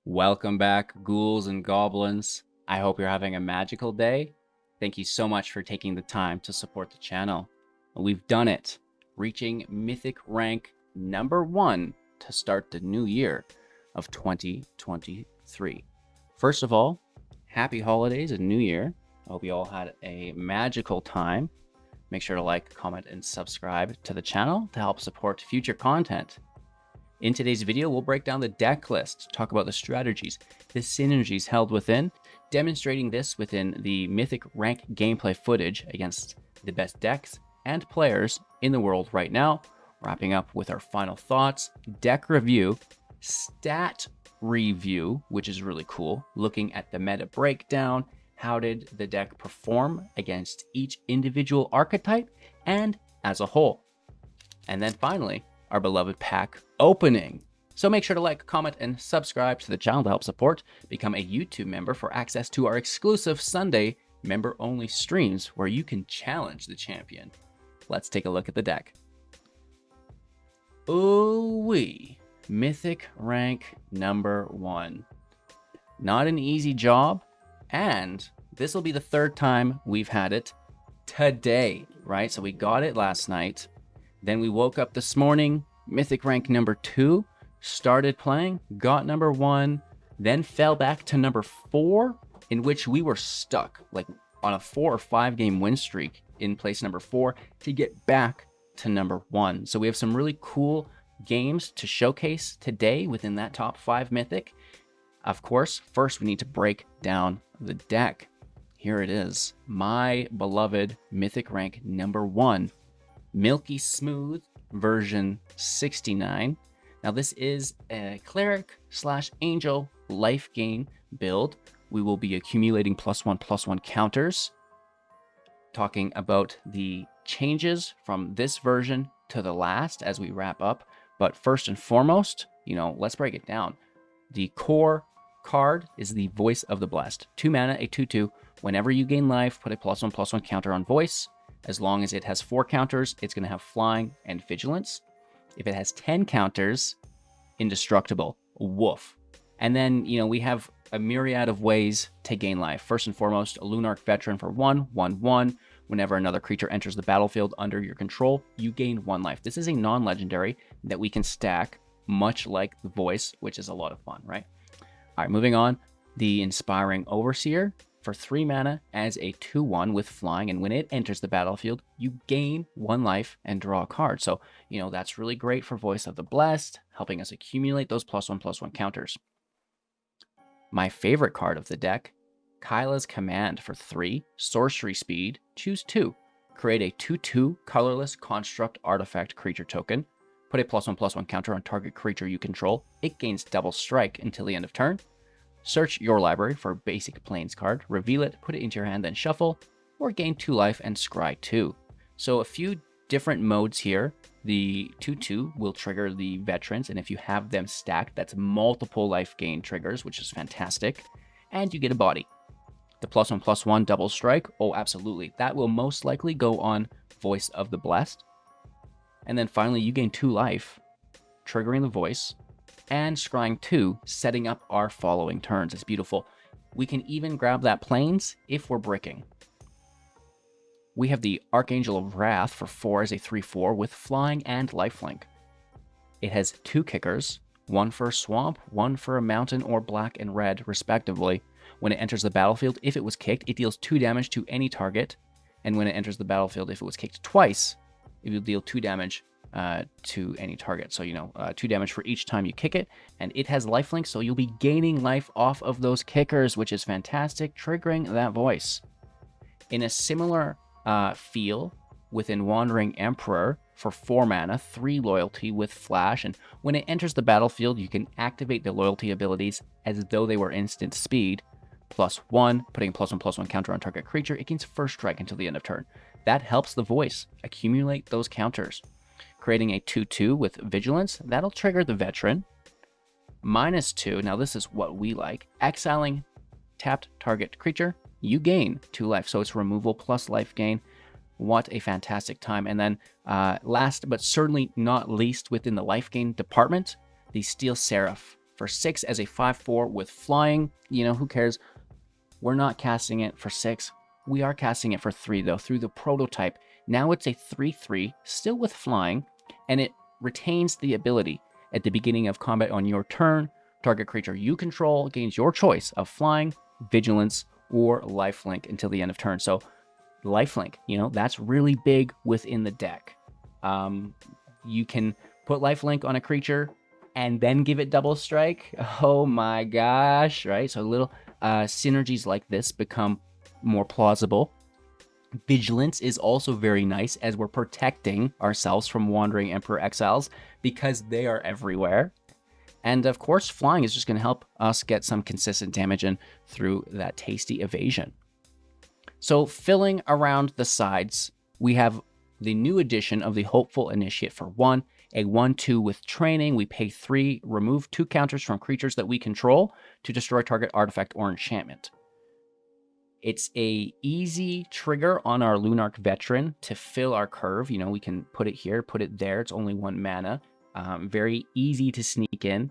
Welcome back, ghouls and goblins. I hope you're having a magical day. Thank you so much for taking the time to support the channel. We've done it, reaching Mythic rank #1 to start the new year of 2023. First of all, happy holidays and New Year. I hope you all had a magical time. Make sure to like, comment, and subscribe to the channel to help support future content. In today's video, we'll break down the deck list, talk about the strategies, the synergies held within, demonstrating this within the Mythic rank gameplay footage against the best decks and players in the world right now, wrapping up with our final thoughts, deck review, stat review, which is really cool, looking at the meta breakdown, how did the deck perform against each individual archetype and as a whole. And then finally, our beloved pack opening. So make sure to like, comment, and subscribe to the channel to help support. Become a YouTube member for access to our exclusive Sunday member-only streams where you can challenge the champion. Let's take a look at the deck. Ooh-wee. Mythic rank #1. Not an easy job, and this will be the third time we've had it today, right? So we got it last night. Then we woke up this morning, Mythic rank #2, started playing, got #1, then fell back to #4, in which we were stuck, like on a 4 or 5 game win streak in place #4 to get back to #1. So we have some really cool games to showcase today within that top 5 Mythic. Of course, first we need to break down the deck. Here it is, my beloved Mythic rank #1. Milky Smooth version 69. Now this is a cleric / angel life gain build. We will be accumulating +1/+1 counters. Talking about the changes from this version to the last as we wrap up. But first and foremost, let's break it down. The core card is the Voice of the Blessed. 2 mana, a 2/2. Whenever you gain life, put a +1/+1 counter on Voice. As long as it has 4 counters, it's going to have Flying and Vigilance. If it has 10 counters, Indestructible. Woof. And then, we have a myriad of ways to gain life. First and foremost, a Lunarch Veteran for 1/1/1. Whenever another creature enters the battlefield under your control, you gain 1 life. This is a non-legendary that we can stack, much like the Voice, which is a lot of fun, right? All right, moving on. The Inspiring Overseer for 3 mana as a 2/1 with flying, and when it enters the battlefield, you gain 1 life and draw a card. So, that's really great for Voice of the Blessed, helping us accumulate those +1/+1 counters. My favorite card of the deck, Kayla's Command for 3, sorcery speed, choose 2. Create a 2/2 colorless construct artifact creature token. Put a +1/+1 counter on target creature you control. It gains double strike until the end of turn. Search your library for a basic Plains card, reveal it, put it into your hand, then shuffle, or gain 2 life and scry 2. So a few different modes here. The 2/2 will trigger the veterans, and if you have them stacked, that's multiple life gain triggers, which is fantastic. And you get a body. The +1/+1 double strike, oh absolutely. That will most likely go on Voice of the Blessed. And then finally, you gain 2 life, triggering the Voice, and scrying 2, setting up our following turns. It's beautiful. We can even grab that Plains if we're bricking. We have the Archangel of Wrath for 4 as a 3/4 with flying and lifelink. It has 2 kickers, 1 for a swamp, 1 for a mountain or black and red, respectively. When it enters the battlefield, if it was kicked, it deals 2 damage to any target. And when it enters the battlefield, if it was kicked twice, it will deal 2 damage to any target. So, 2 damage for each time you kick it. And it has lifelink, so you'll be gaining life off of those kickers, which is fantastic, triggering that Voice. In a similar feel within Wandering Emperor for 4 mana, 3 loyalty with flash. And when it enters the battlefield, you can activate the loyalty abilities as though they were instant speed. +1, putting a +1/+1 counter on target creature. It gains first strike until the end of turn. That helps the Voice accumulate those counters. Creating a 2/2 with Vigilance, that'll trigger the Veteran. -2, now this is what we like. Exiling tapped target creature, you gain 2 life. So it's removal plus life gain. What a fantastic time. And then last but certainly not least within the life gain department, the Steel Seraph for 6 as a 5/4 with flying. You know, who cares? We're not casting it for 6. We are casting it for 3, though, through the prototype. Now it's a 3/3, still with flying, and it retains the ability at the beginning of combat on your turn. Target creature you control gains your choice of flying, vigilance, or lifelink until the end of turn. So lifelink, you know, that's really big within the deck. You can put lifelink on a creature and then give it double strike. Oh my gosh, right? So little synergies like this become more plausible. Vigilance is also very nice as we're protecting ourselves from Wandering Emperor exiles because they are everywhere. And of course, flying is just going to help us get some consistent damage in through that tasty evasion. So filling around the sides, we have the new addition of the Hopeful Initiate for 1, a 1/2 with training. We pay 3, remove 2 counters from creatures that we control to destroy target artifact or enchantment. It's a easy trigger on our Lunarch Veteran to fill our curve. You know, we can put it here, put it there. It's only 1 mana. Very easy to sneak in.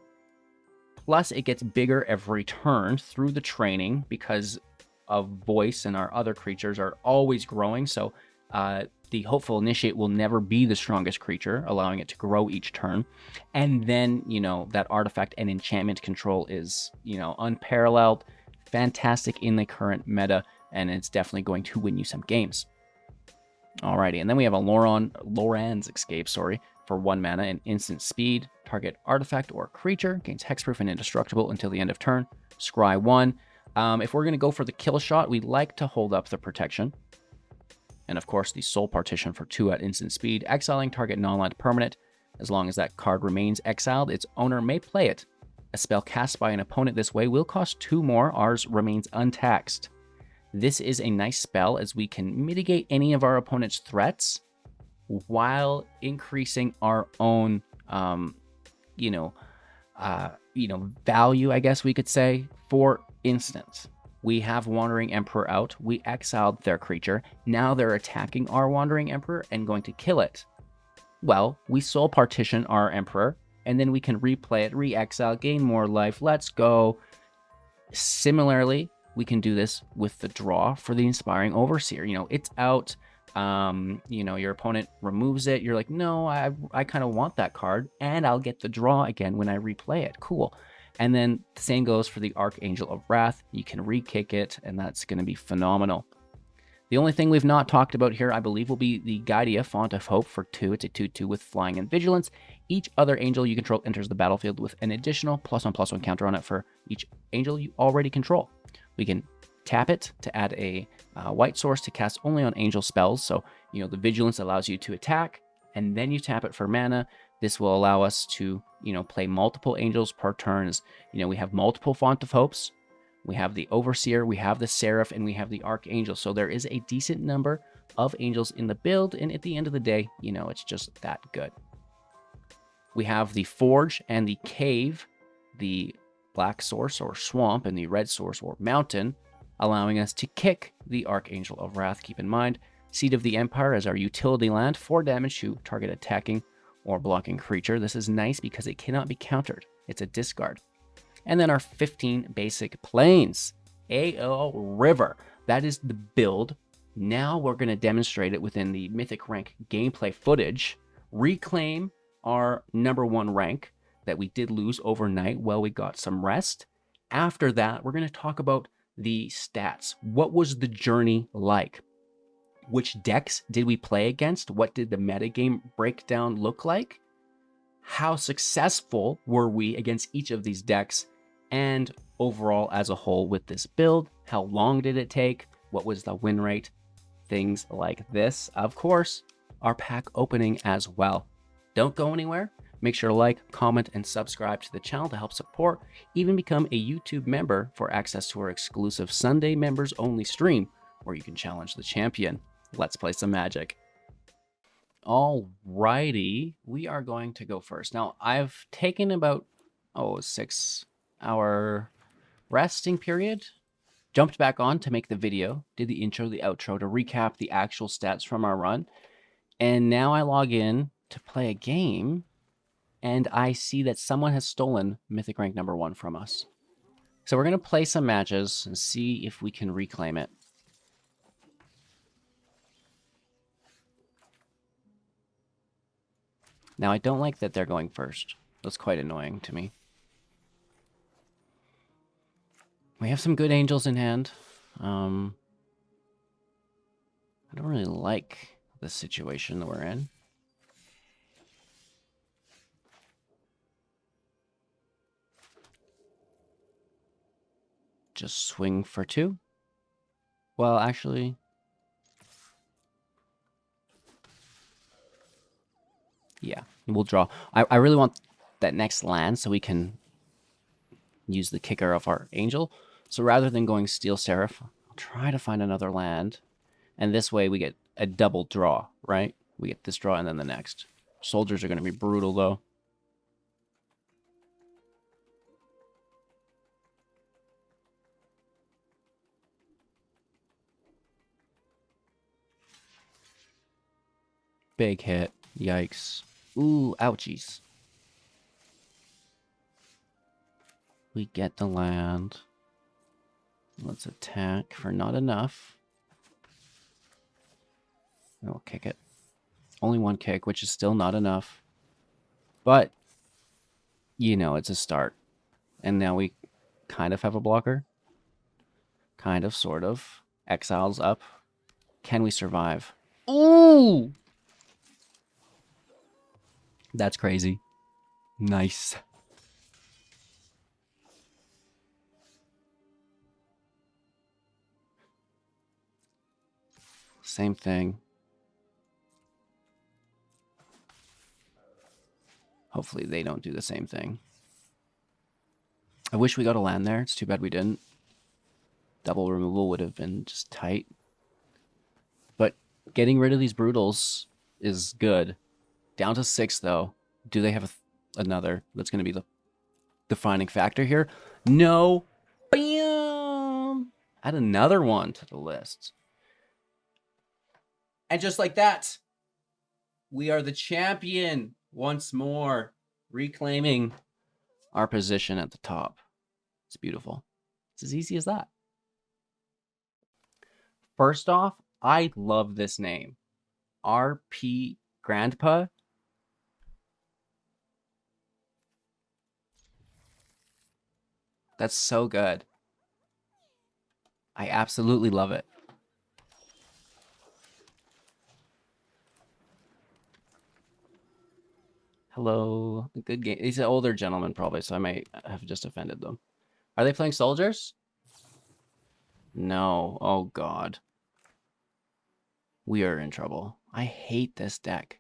Plus, it gets bigger every turn through the training because of voice, and our other creatures are always growing. So the Hopeful Initiate will never be the strongest creature, allowing it to grow each turn. And then, you know, that artifact and enchantment control is, you know, unparalleled, fantastic in the current meta, and it's definitely going to win you some games. Alrighty, and then we have a Loran's Escape, for 1 mana and instant speed. Target artifact or creature gains hexproof and indestructible until the end of turn. Scry 1. If we're going to go for the kill shot, we like to hold up the protection. And of course, the Soul Partition for 2 at instant speed, exiling target non-land permanent. As long as that card remains exiled, its owner may play it. A spell cast by an opponent this way will cost 2 more. Ours remains untaxed. This is a nice spell as we can mitigate any of our opponent's threats while increasing our own, value, I guess we could say. For instance, we have Wandering Emperor out. We exiled their creature. Now they're attacking our Wandering Emperor and going to kill it. Well, we Soul Partition our Emperor, and then we can replay it, re-exile, gain more life. Let's go. Similarly, we can do this with the draw for the Inspiring Overseer. You know, it's out. Your opponent removes it. You're like, no, I kind of want that card, and I'll get the draw again when I replay it. Cool. And then the same goes for the Archangel of Wrath. You can re-kick it, and that's going to be phenomenal. The only thing we've not talked about here, I believe, will be the Giada, Font of Hope for 2. It's a 2/2 with flying and vigilance. Each other angel you control enters the battlefield with an additional +1/+1 counter on it for each angel you already control. We can tap it to add a white source to cast only on angel spells. So, you know, the vigilance allows you to attack, and then you tap it for mana. This will allow us to, play multiple angels per turn. We have multiple Font of Hopes. We have the Overseer, we have the Seraph, and we have the Archangel. So there is a decent number of angels in the build, and at the end of the day, it's just that good. We have the Forge and the Cave, the black source or swamp, and the red source or mountain, allowing us to kick the Archangel of Wrath. Keep in mind, Seed of the Empire as our utility land, 4 damage to target attacking or blocking creature. This is nice because it cannot be countered. It's a discard. And then our 15 basic planes. AO River. That is the build. Now we're going to demonstrate it within the Mythic rank gameplay footage. Reclaim our #1 rank that we did lose overnight while we got some rest. After that, we're going to talk about the stats. What was the journey like? Which decks did we play against? What did the metagame breakdown look like? How successful were we against each of these decks? And overall as a whole with this build, how long did it take? What was the win rate? Things like this. Of course, our pack opening as well. Don't go anywhere. Make sure to like, comment, and subscribe to the channel to help support. Even become a YouTube member for access to our exclusive Sunday members only stream where you can challenge the champion. Let's play some Magic. Alrighty, we are going to go first. Now, I've taken about, 6-hour resting period. Jumped back on to make the video, did the intro, the outro to recap the actual stats from our run. And now I log in to play a game. And I see that someone has stolen Mythic rank number 1 from us. So we're going to play some matches and see if we can reclaim it. Now, I don't like that they're going first. That's quite annoying to me. We have some good angels in hand. I don't really like the situation that we're in. Just swing for 2. Well, actually... yeah, we'll draw. I really want that next land so we can use the kicker of our angel. So rather than going Steel Seraph, I'll try to find another land. And this way we get a double draw, right? We get this draw and then the next. Soldiers are going to be brutal, though. Big hit. Yikes. Ooh, ouchies. We get the land. Let's attack for not enough. We'll kick it. Only 1 kick, which is still not enough. But, you know, it's a start. And now we kind of have a blocker. Kind of, sort of. Exile's up. Can we survive? Ooh! That's crazy. Nice. Same thing. Hopefully they don't do the same thing. I wish we got a land there. It's too bad we didn't. Double removal would have been just tight. But getting rid of these brutals is good. Down to 6, though. Do they have another? That's going to be the defining factor here. No. Bam! Add another one to the list. And just like that, we are the champion once more, reclaiming our position at the top. It's beautiful. It's as easy as that. First off, I love this name. RP Grandpa. That's so good. I absolutely love it. Hello. Good game. He's an older gentleman, probably, so I might have just offended them. Are they playing soldiers? No. Oh, God. We are in trouble. I hate this deck.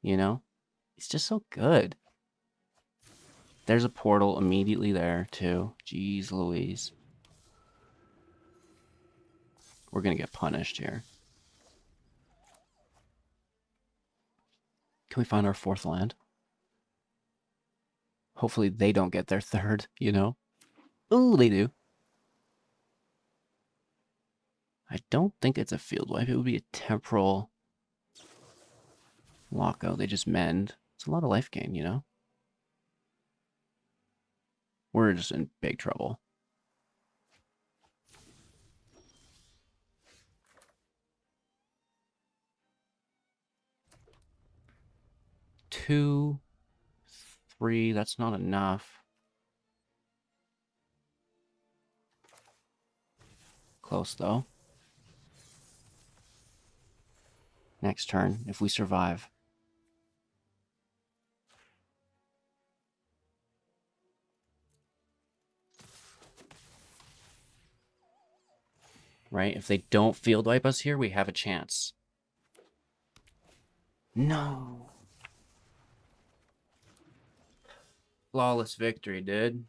You know? It's just so good. There's a portal immediately there, too. Jeez Louise. We're going to get punished here. Can we find our 4th land? Hopefully they don't get their 3rd, you know? Ooh, they do. I don't think it's a field wipe. It would be a temporal lockout. They just mend. It's a lot of life gain, you know? We're just in big trouble. Two, 3, that's not enough. Close, though. Next turn, if we survive. Right? If they don't field wipe us here, we have a chance. No. Flawless victory, dude.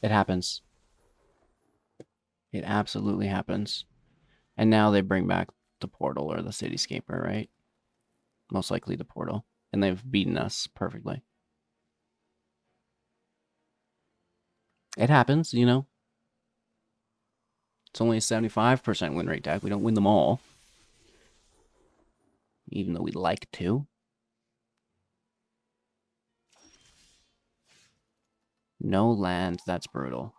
It happens. It absolutely happens. And now they bring back the portal or the cityscaper, right? Most likely the portal. And they've beaten us perfectly. It happens, you know. It's only a 75% win rate deck. We don't win them all. Even though we'd like to. No land. That's brutal.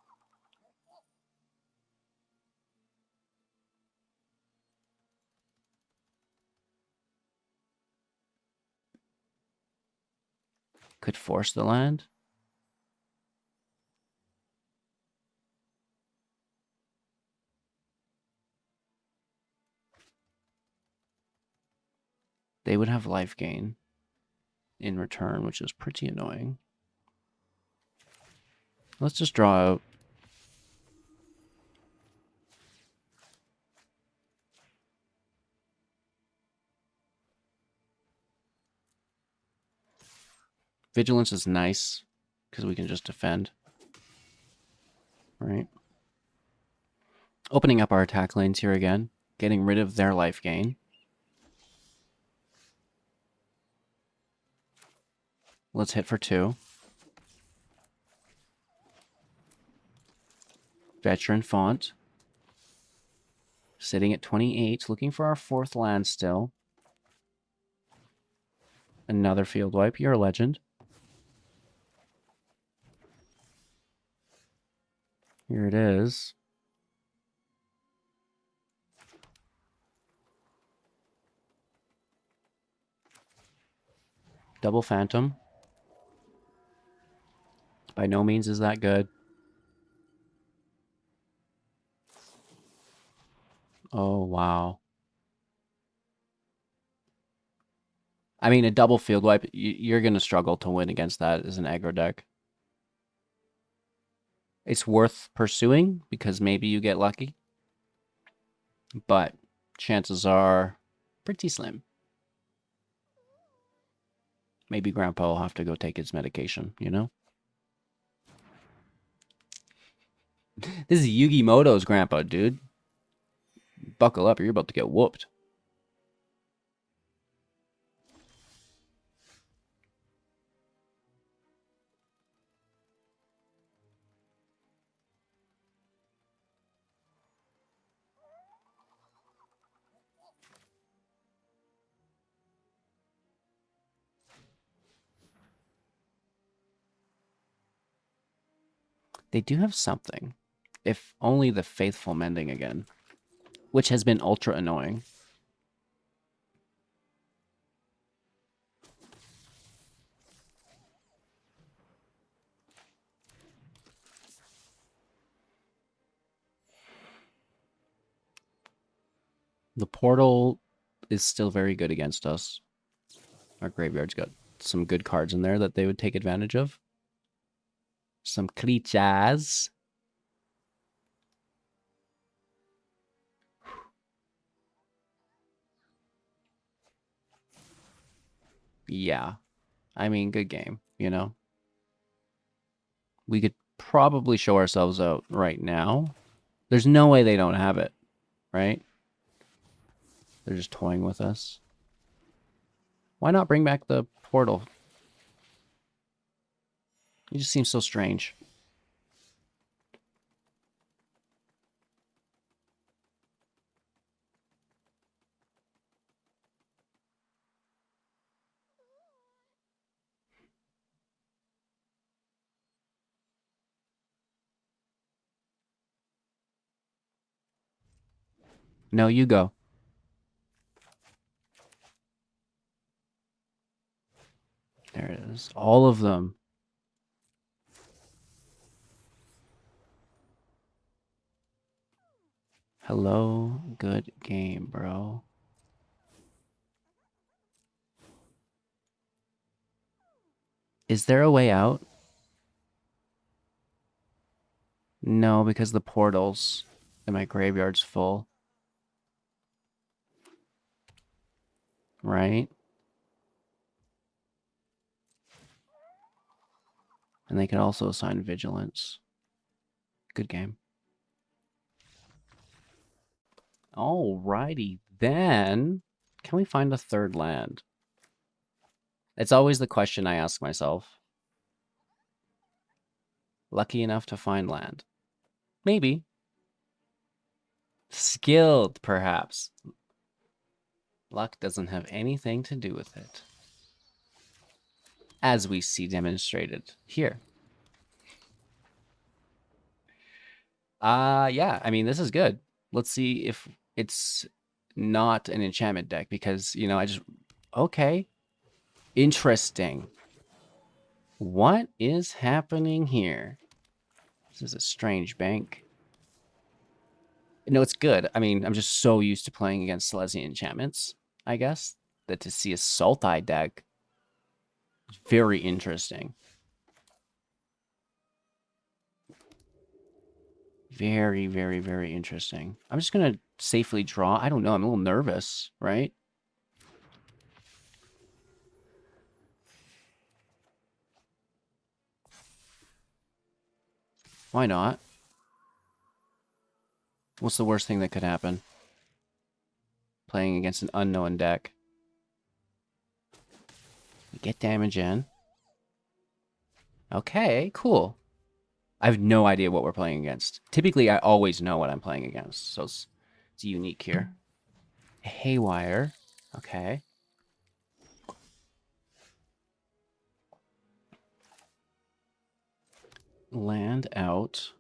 Could force the land. They would have life gain in return, which is pretty annoying. Let's just draw out. Vigilance is nice because we can just defend. Right. Opening up our attack lanes here again. Getting rid of their life gain. Let's hit for 2. Veteran Font. Sitting at 28. Looking for our 4th land still. Another field wipe. You're a legend. Here it is. Double Phantom. By no means is that good. Oh, wow. I mean, a double field wipe, you're going to struggle to win against that as an aggro deck. It's worth pursuing because maybe you get lucky. But chances are pretty slim. Maybe Grandpa will have to go take his medication, you know? This is Yugi Moto's grandpa, dude. Buckle up, you're about to get whooped. They do have something. If only the Faithful Mending again. Which has been ultra annoying. The portal is still very good against us. Our graveyard's got some good cards in there that they would take advantage of. Some creatures. Yeah. I mean, good game, you know? We could probably show ourselves out right now. There's no way they don't have it, right? They're just toying with us. Why not bring back the portal? It just seems so strange. No, you go. There it is. All of them. Hello, good game, bro. Is there a way out? No, because the portals in my graveyard's full. Right? And they can also assign vigilance. Good game. Alrighty, then. Can we find a 3rd land? It's always the question I ask myself. Lucky enough to find land. Maybe. Skilled, perhaps. Luck doesn't have anything to do with it. As we see demonstrated here. Yeah, I mean, this is good. Let's see if it's not an enchantment deck because, you know, okay. Interesting. What is happening here? This is a strange bank. No, it's good. I mean, I'm just so used to playing against Silesian enchantments, I guess, that to see a Sultai deck is very interesting. Very, very, very interesting. I'm just going to safely draw. I don't know. I'm a little nervous, right? Why not? What's the worst thing that could happen? Playing against an unknown deck. We get damage in. Okay, cool. I have no idea what we're playing against. Typically, I always know what I'm playing against, so it's unique here. Haywire. Okay. Land out.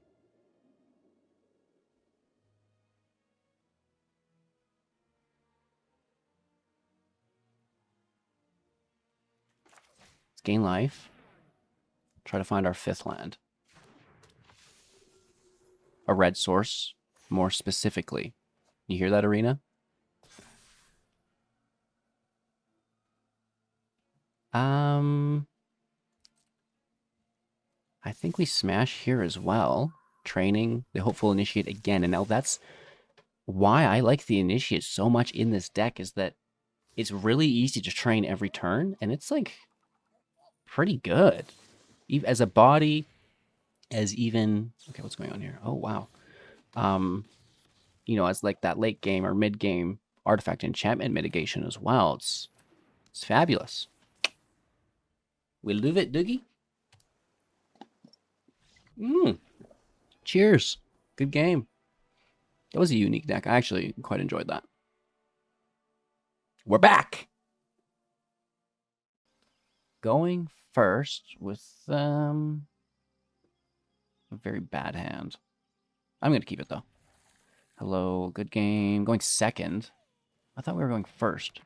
Let's gain life. Try to find our 5th land. A red source, more specifically. You hear that, Arena? I think we smash here as well. Training, the Hopeful Initiate again. And now that's why I like the Initiate so much in this deck, is that it's really easy to train every turn, and it's like pretty good. As a body, as even... Okay, what's going on here? Oh, wow. You know, as like that late game or mid game artifact enchantment mitigation as well. It's fabulous. We love it, Doogie. Cheers. Good game. That was a unique deck. I actually quite enjoyed that. We're back. Going first with a very bad hand. I'm going to keep it, though. Hello, good game. Going second. I thought we were going first.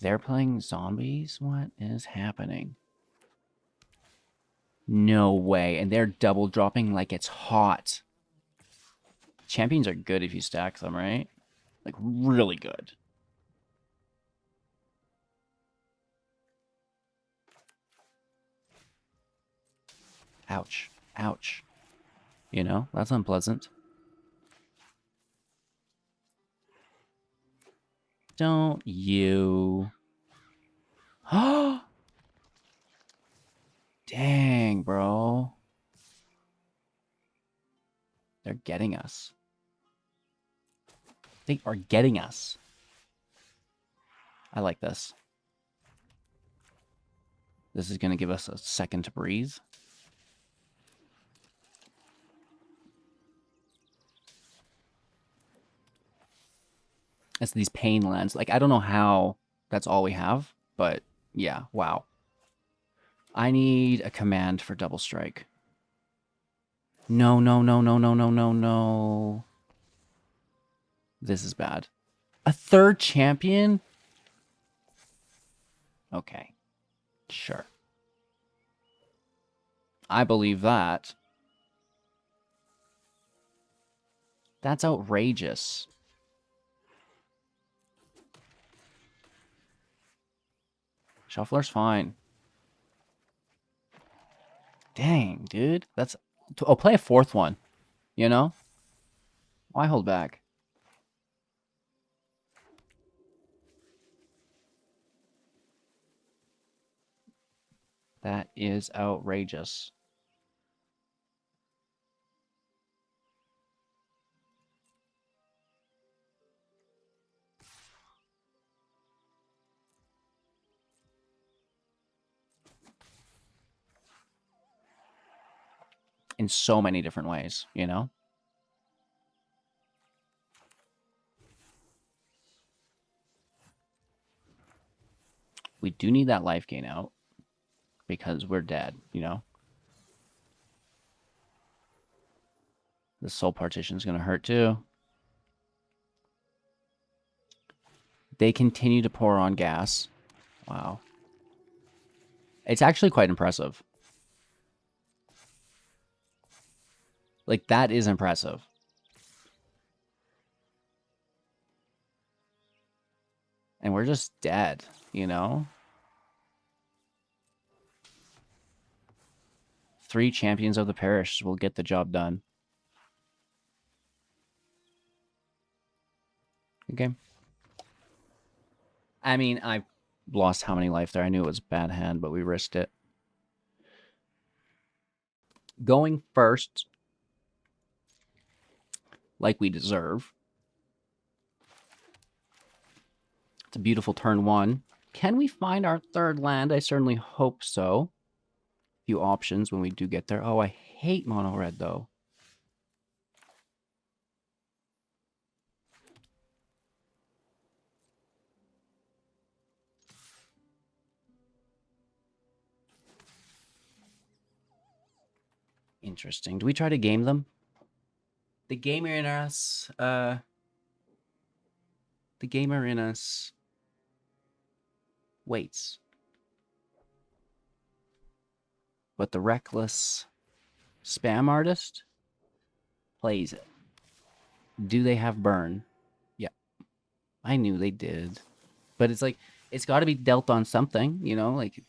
They're playing zombies? What is happening? No way. And they're double dropping like it's hot. Champions are good if you stack them, right? Like, really good. Ouch. Ouch. You know, that's unpleasant. Don't you... Oh! Dang, bro. They're getting us. They are getting us. I like this. This is going to give us a second to breathe. It's these pain lands. Like, I don't know how that's all we have, but yeah, wow. I need a command for double strike. No, no, no, no, no, no, no, no. This is bad. A third champion? Okay. Sure. I believe that. That's outrageous. Shuffler's fine. Dang, dude. That's... Oh, play a 4th one. You know? Why hold back? That is outrageous. In so many different ways, you know? We do need that life gain out because we're dead, you know? The Soul Partition is going to hurt too. They continue to pour on gas. Wow. It's actually quite impressive. Like, that is impressive. And we're just dead, you know? 3 champions of the parish will get the job done. Okay. I mean, I lost how many life there? I knew it was a bad hand, but we risked it. Going first, like we deserve. It's a beautiful turn 1. Can we find our 3rd land? I certainly hope so. Few options when we do get there. Oh, I hate mono red though. Interesting. Do we try to game them? The gamer in us waits. But the reckless spam artist plays it. Do they have burn? Yeah. I knew they did. But it's like, it's got to be dealt on something, you know? Like,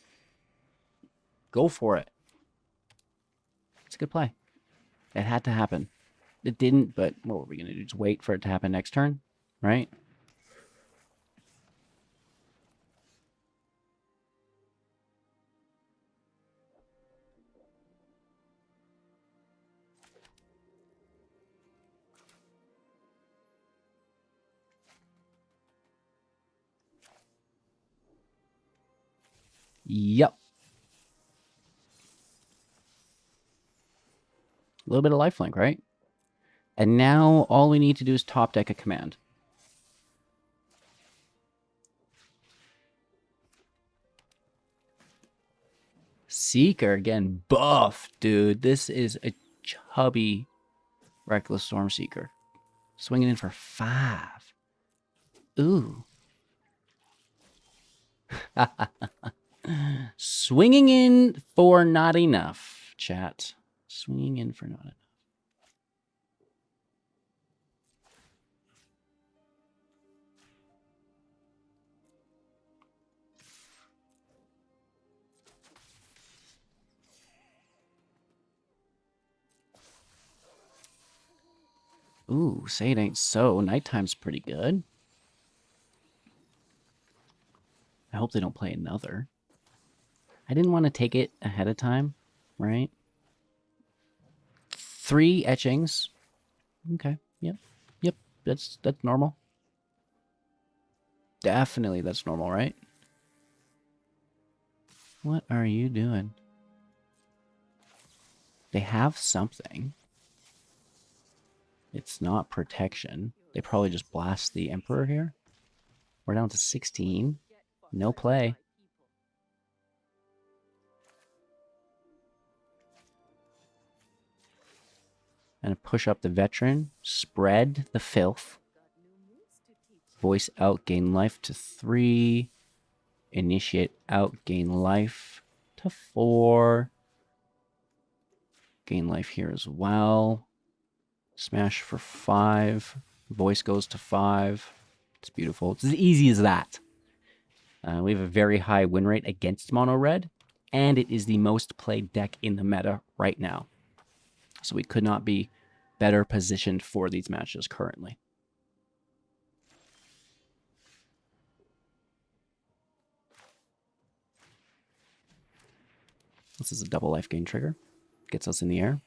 go for it. It's a good play. It had to happen. It didn't, but what were we going to do? Just wait for it to happen next turn? Right? Yep. A little bit of lifelink, right? And now all we need to do is top deck a command. Seeker again, buff, dude. This is a chubby Reckless Storm Seeker. Swinging in for 5. Ooh. Swinging in for not enough, chat. Swinging in for not enough. Ooh, say it ain't so. Nighttime's pretty good. I hope they don't play another. I didn't want to take it ahead of time, right? 3 etchings. Okay, yep. Yep, that's normal. Definitely that's normal, right? What are you doing? They have something. It's not protection. They probably just blast the Emperor here. We're down to 16. No play. And push up the Veteran. Spread the filth. Voice out, gain life to 3. Initiate out, gain life to 4. Gain life here as well. Smash for 5. Voice goes to 5. It's beautiful. It's as easy as that. We have a very high win rate against mono red, and it is the most played deck in the meta right now. So we could not be better positioned for these matches currently. This is a double life gain trigger. Gets us in the air.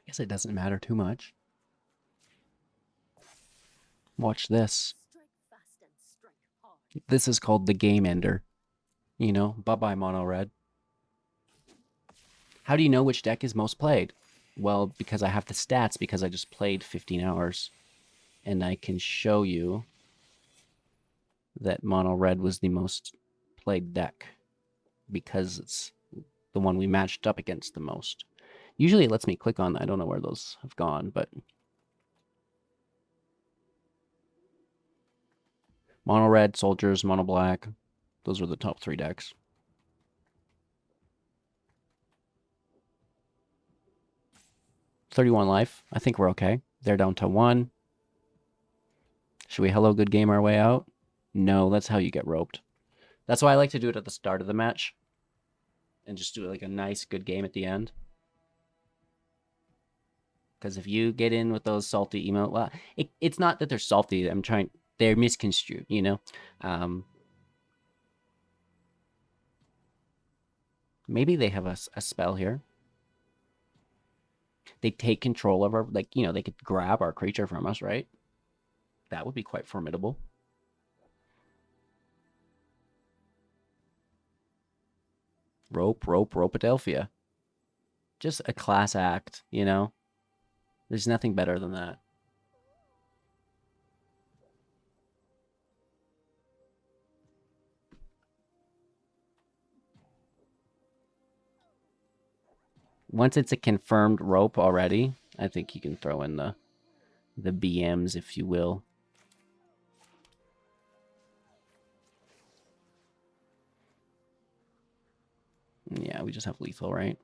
I guess it doesn't matter too much. Watch this. This is called the game ender. You know, bye-bye mono red. How do you know which deck is most played? Well, because I have the stats, because I just played 15 hours. And I can show you that mono red was the most played deck because it's the one we matched up against the most. Usually it lets me click on, I don't know where those have gone, but mono red, soldiers, mono black, those were the top 3 decks. $31 life. I think we're okay. They're down to 1. Should we hello good game our way out? No, that's how you get roped. That's why I like to do it at the start of the match. And just do like a nice good game at the end. Because if you get in with those salty emote, well, it's not that they're salty. They're misconstrued, you know? Maybe they have a spell here. They take control of our, like, you know, they could grab our creature from us, right? That would be quite formidable. Rope-a-delphia. Just a class act, you know? There's nothing better than that. Once it's a confirmed rope already, I think you can throw in the BMs, if you will. Yeah, we just have lethal, right?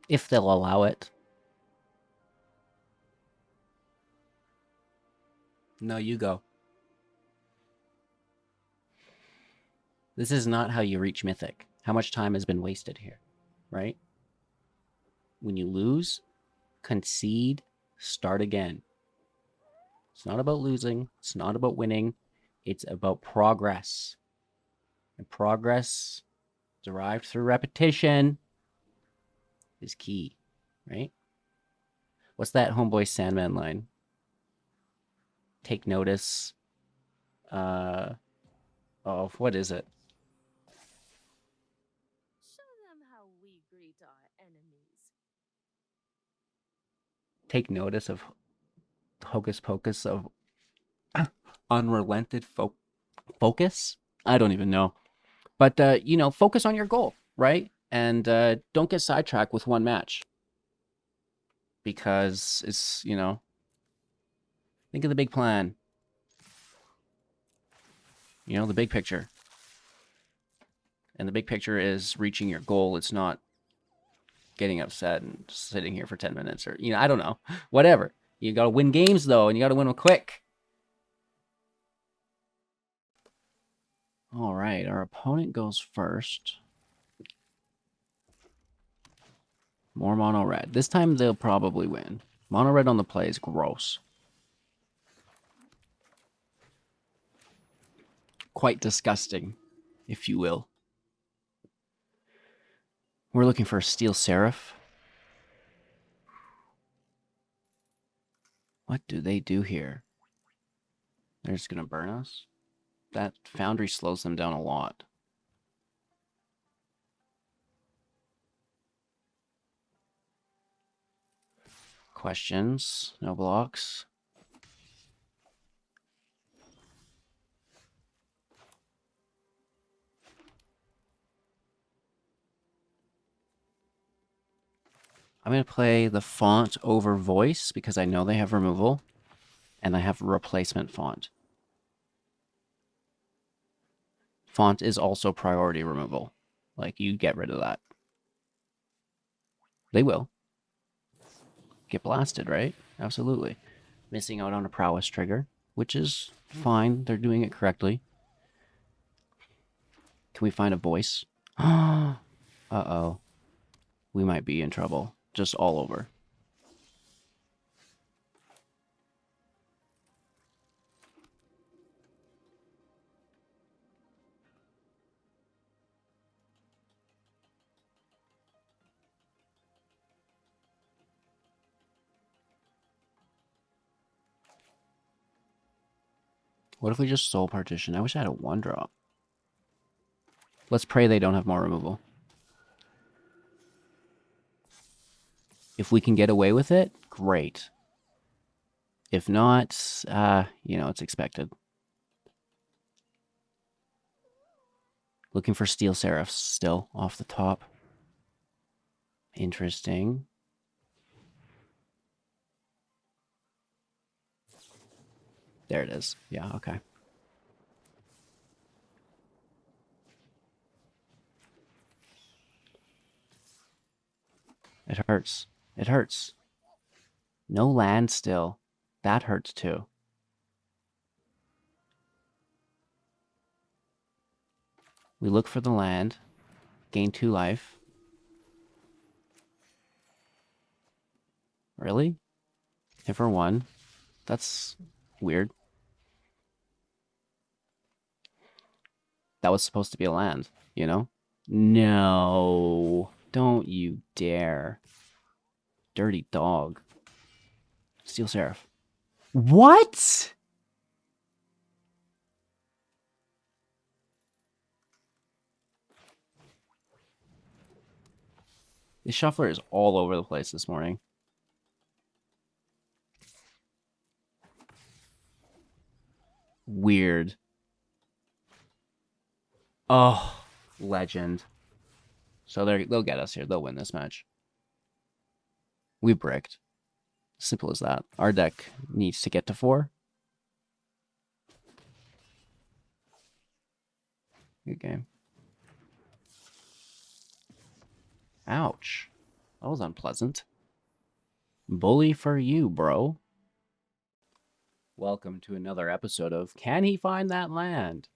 If they'll allow it. No, you go. This is not how you reach Mythic. How much time has been wasted here, right? When you lose, concede, start again. It's not about losing. It's not about winning. It's about progress. And progress derived through repetition is key, right? What's that Homeboy Sandman line? Take notice. Oh, what is it? Show them how we greet our enemies. Take notice of hocus pocus of unrelented focus? I don't even know. But, you know, focus on your goal, right? And don't get sidetracked with one match. Because it's, you know, think of the big plan. You know, the big picture. And the big picture is reaching your goal. It's not getting upset and sitting here for 10 minutes or, you know, I don't know. Whatever. You got to win games, though, and you got to win them quick. All right, our opponent goes first. More mono red. This time they'll probably win. Mono red on the play is gross. Quite disgusting, if you will. We're looking for a Steel Seraph. What do they do here? They're just going to burn us? That Foundry slows them down a lot. Questions? No blocks? I'm going to play the font over voice because I know they have removal. And I have replacement font. Font is also priority removal. Like, you get rid of that. They will. Get blasted, right? Absolutely. Missing out on a prowess trigger, which is fine. They're doing it correctly. Can we find a voice? Uh-oh. We might be in trouble. Just all over. What if we just Soul Partition? I wish I had a 1-drop. Let's pray they don't have more removal. If we can get away with it, great. If not, you know, it's expected. Looking for Steel Seraphs still off the top. Interesting. There it is. Yeah, okay. It hurts. It hurts. No land still. That hurts too. We look for the land. Gain 2 life. Really? Hit for 1. That's weird. That was supposed to be a land, you know? No. Don't you dare. Dirty dog. Steel Seraph. What? The shuffler is all over the place this morning. Weird. Oh, legend. So they'll get us here. They'll win this match. We bricked. Simple as that. Our deck needs to get to 4. Good game. Ouch. That was unpleasant. Bully for you, bro. Welcome to another episode of Can He Find That Land?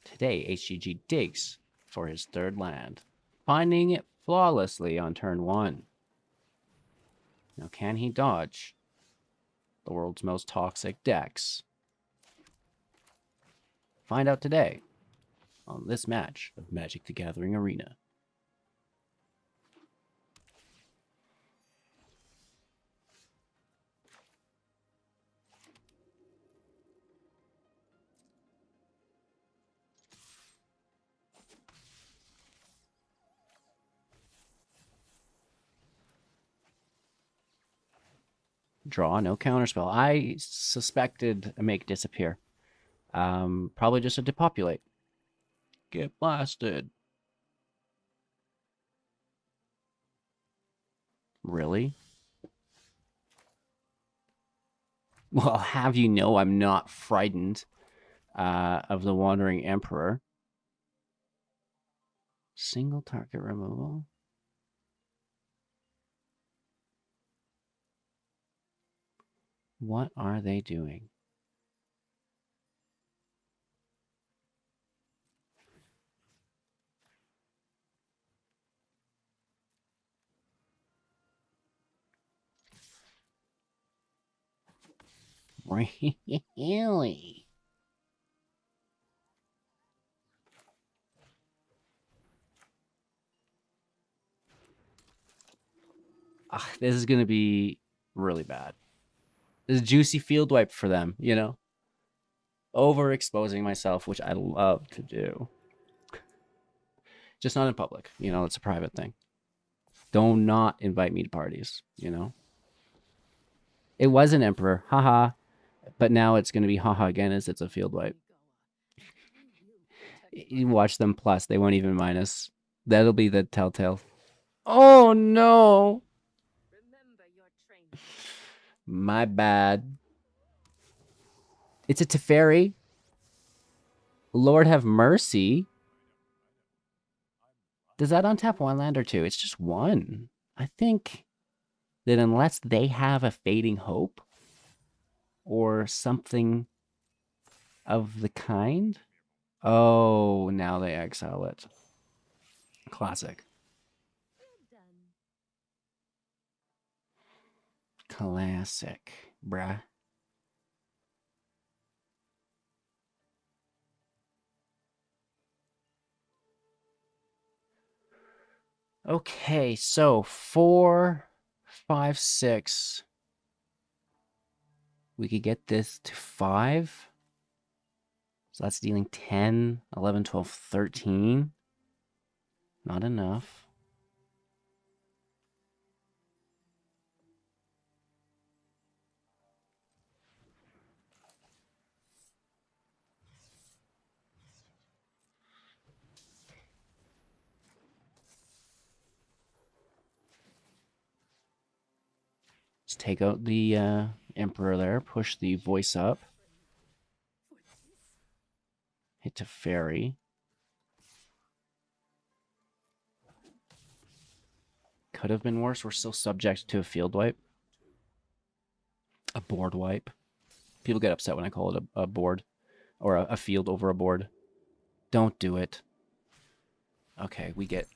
Today, HGG digs for his 3rd land, finding it flawlessly on turn 1. Now, can he dodge the world's most toxic decks? Find out today on this match of Magic the Gathering Arena. Draw, no counterspell. I suspected a make disappear. Probably just a depopulate. Get blasted. Really? Well, I'll have you know I'm not frightened of the Wandering Emperor. Single target removal. What are they doing? Really? This is going to be really bad. This is a juicy field wipe for them, you know? Overexposing myself, which I love to do. Just not in public. You know, it's a private thing. Don't not invite me to parties, you know? It was an emperor. Haha. But now it's going to be haha again as it's a field wipe. You watch them plus. They won't even minus. That'll be the telltale. Oh, no. My bad. It's a Teferi. Lord have mercy. Does that untap 1 land or 2? It's just 1. I think that unless they have a Fading Hope or something of the kind. Oh, now they exile it. Classic. Classic, bruh. Okay, so 4, 5, 6. We could get this to 5. So that's dealing 10, 11, 12, 13. Not enough. Let's take out the Emperor there, push the voice up. Hit to Fairy. Could have been worse. We're still subject to a field wipe. A board wipe. People get upset when I call it a board. Or a field over a board. Don't do it. Okay, we get,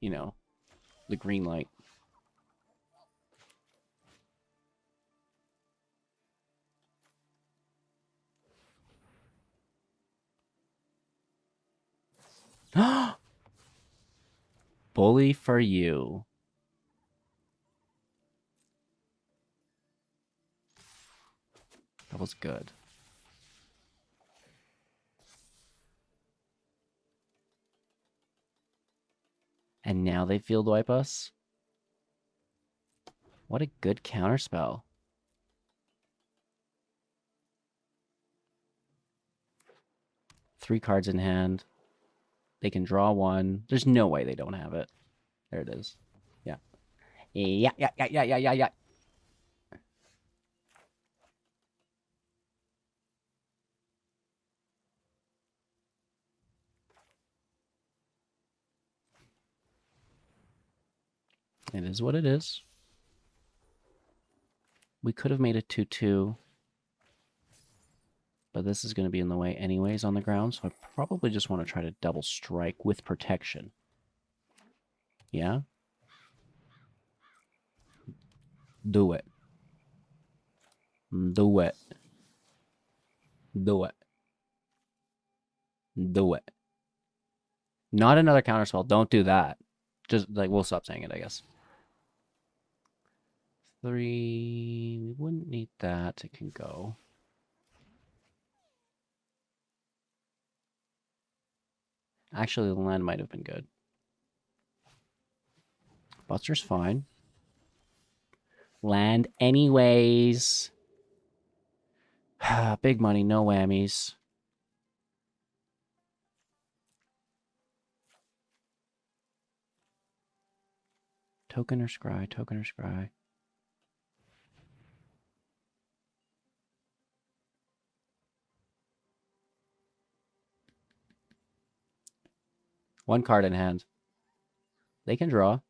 you know, the green light. Bully for you. That was good. And now they field wipe us? What a good counterspell. Three cards in hand. They can draw one. There's no way they don't have it. There it is. Yeah. Yeah. It is what it is. We could have made it 2-2. But this is going to be in the way anyways on the ground, so I probably just want to try to double strike with protection. Yeah? Do it. Do it. Do it. Do it. Not another counterspell. Don't do that. Just, like, we'll stop saying it, I guess. 3. We wouldn't need that. It can go. Actually, the land might have been good. Buster's fine. Land anyways. Big money, no whammies. Token or scry, token or scry. One card in hand. They can draw.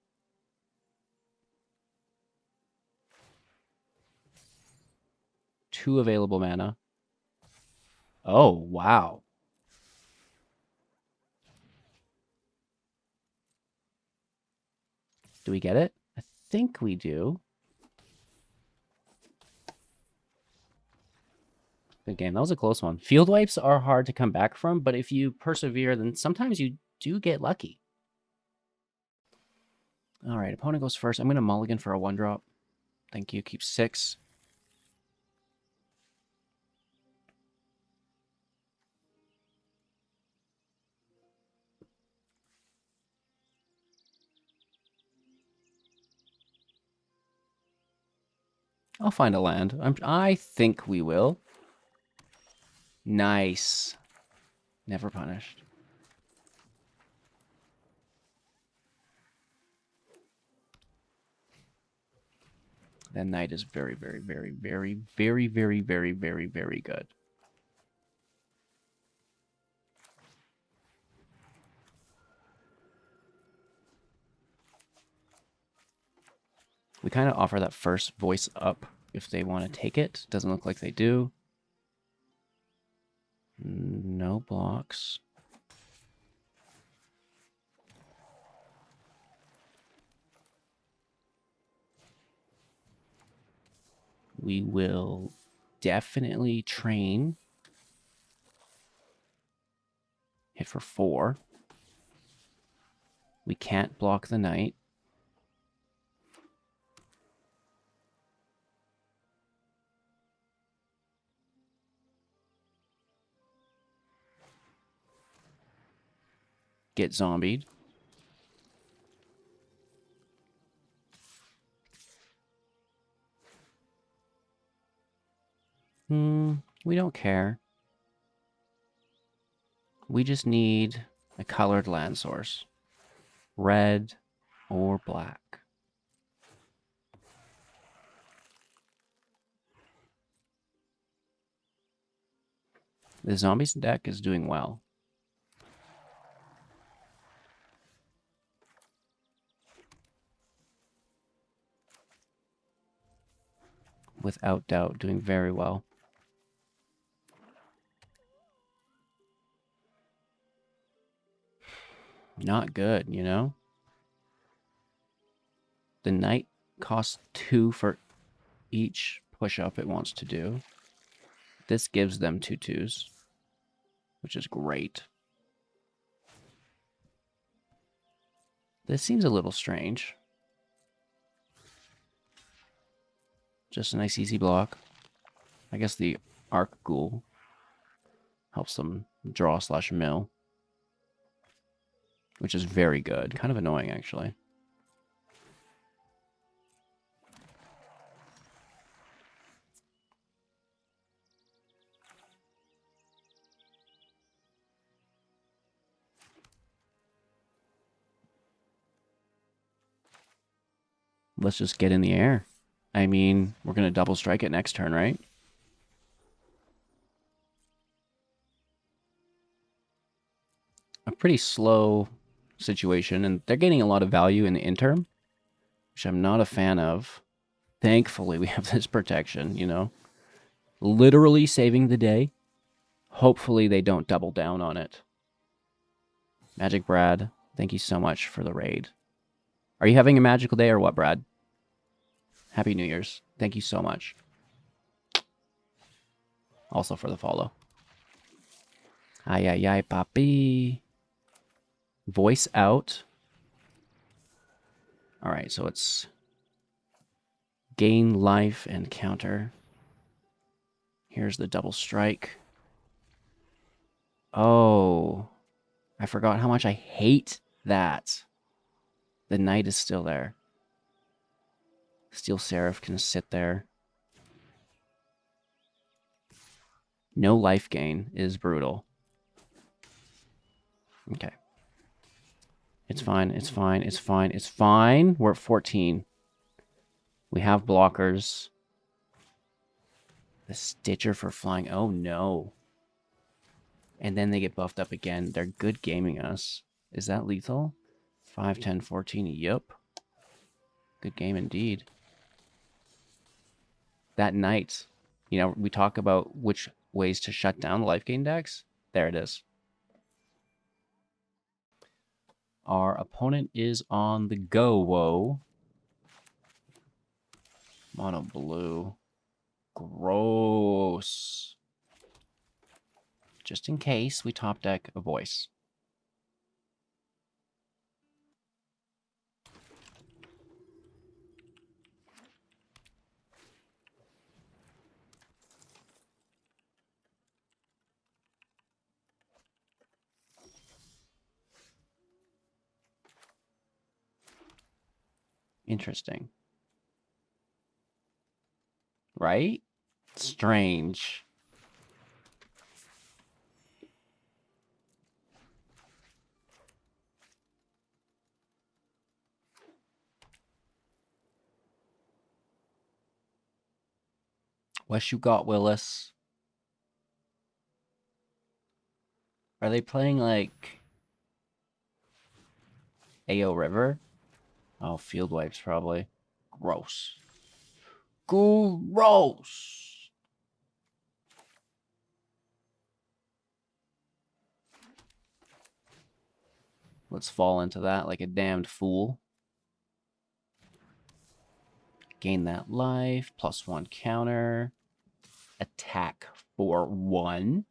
Two available mana. Oh, wow. Do we get it? I think we do. Good game. That was a close one. Field wipes are hard to come back from, but if you persevere, then sometimes you do get lucky. All right, opponent goes first. I'm going to mulligan for a 1-drop. Thank you. Keep 6. I'll find a land. I think we will. Nice. Never punished. That knight is very, very, very, very, very, very, very, very, very good. We kind of offer that first voice up if they want to take it. Doesn't look like they do. No blocks. We will definitely train. Hit for 4. We can't block the knight. get zombied. We don't care. We just need a colored land source. Red or black. The zombies deck is doing well. Without doubt, doing very well. Not good, you know? The knight costs 2 for each push-up it wants to do. This gives them 2 2s, which is great. This seems a little strange. Just a nice easy block. I guess the Arc Ghoul helps them draw / mill. Which is very good. Kind of annoying, actually. Let's just get in the air. I mean, we're going to double strike it next turn, right? A pretty slow situation, and they're getting a lot of value in the interim, which I'm not a fan of. Thankfully, we have this protection, you know? Literally saving the day. Hopefully, they don't double down on it. Magic Brad, thank you so much for the raid. Are you having a magical day or what, Brad? Happy New Year's. Thank you so much. Also for the follow. Ay, ay, ay, papi. Voice out. All right, so it's gain life and counter. Here's the double strike. Oh, I forgot how much I hate that. The knight is still there. Steel Seraph can sit there. No life gain is brutal. Okay. It's fine, it's fine, it's fine, it's fine. We're at 14. We have blockers. The Stitcher for flying. Oh, no. And then they get buffed up again. They're good gaming us. Is that lethal? 5, 10, 14. Yep. Good game indeed. That knight. You know, we talk about which ways to shut down the life gain decks. There it is. Our opponent is on the go, whoa. Mono blue. Gross. Just in case, we top deck a voice. Interesting. Right? Strange. What you got, Willis? Are they playing like AO River? Oh, Field Wipes probably. Gross. Gross. Let's fall into that like a damned fool. Gain that life. +1 counter. Attack for 1.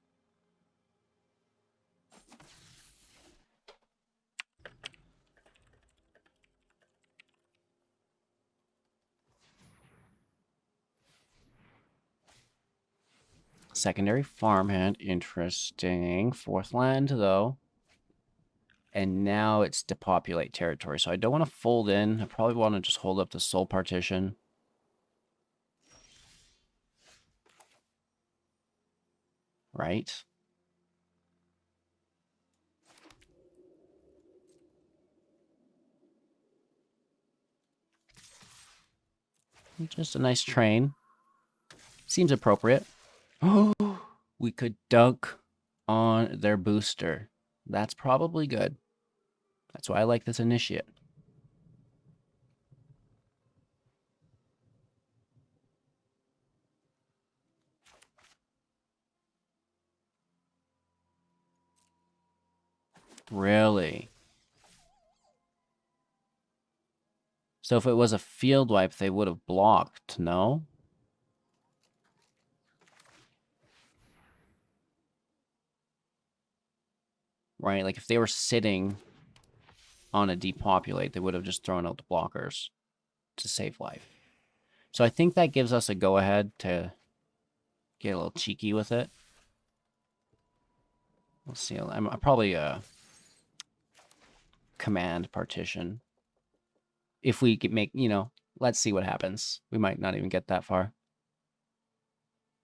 Secondary farmhand. Interesting. 4th land, though. And now it's depopulate territory. So I don't want to fold in. I probably want to just hold up the Soul Partition. Right? Just a nice train. Seems appropriate. Oh, we could dunk on their booster. That's probably good. That's why I like this initiate. Really? So if it was a field wipe, they would have blocked, no? Right, like if they were sitting on a depopulate, they would have just thrown out the blockers to save life. So I think that gives us a go-ahead to get a little cheeky with it. We'll see. I'm probably command partition. If we could make, you know, let's see what happens. We might not even get that far.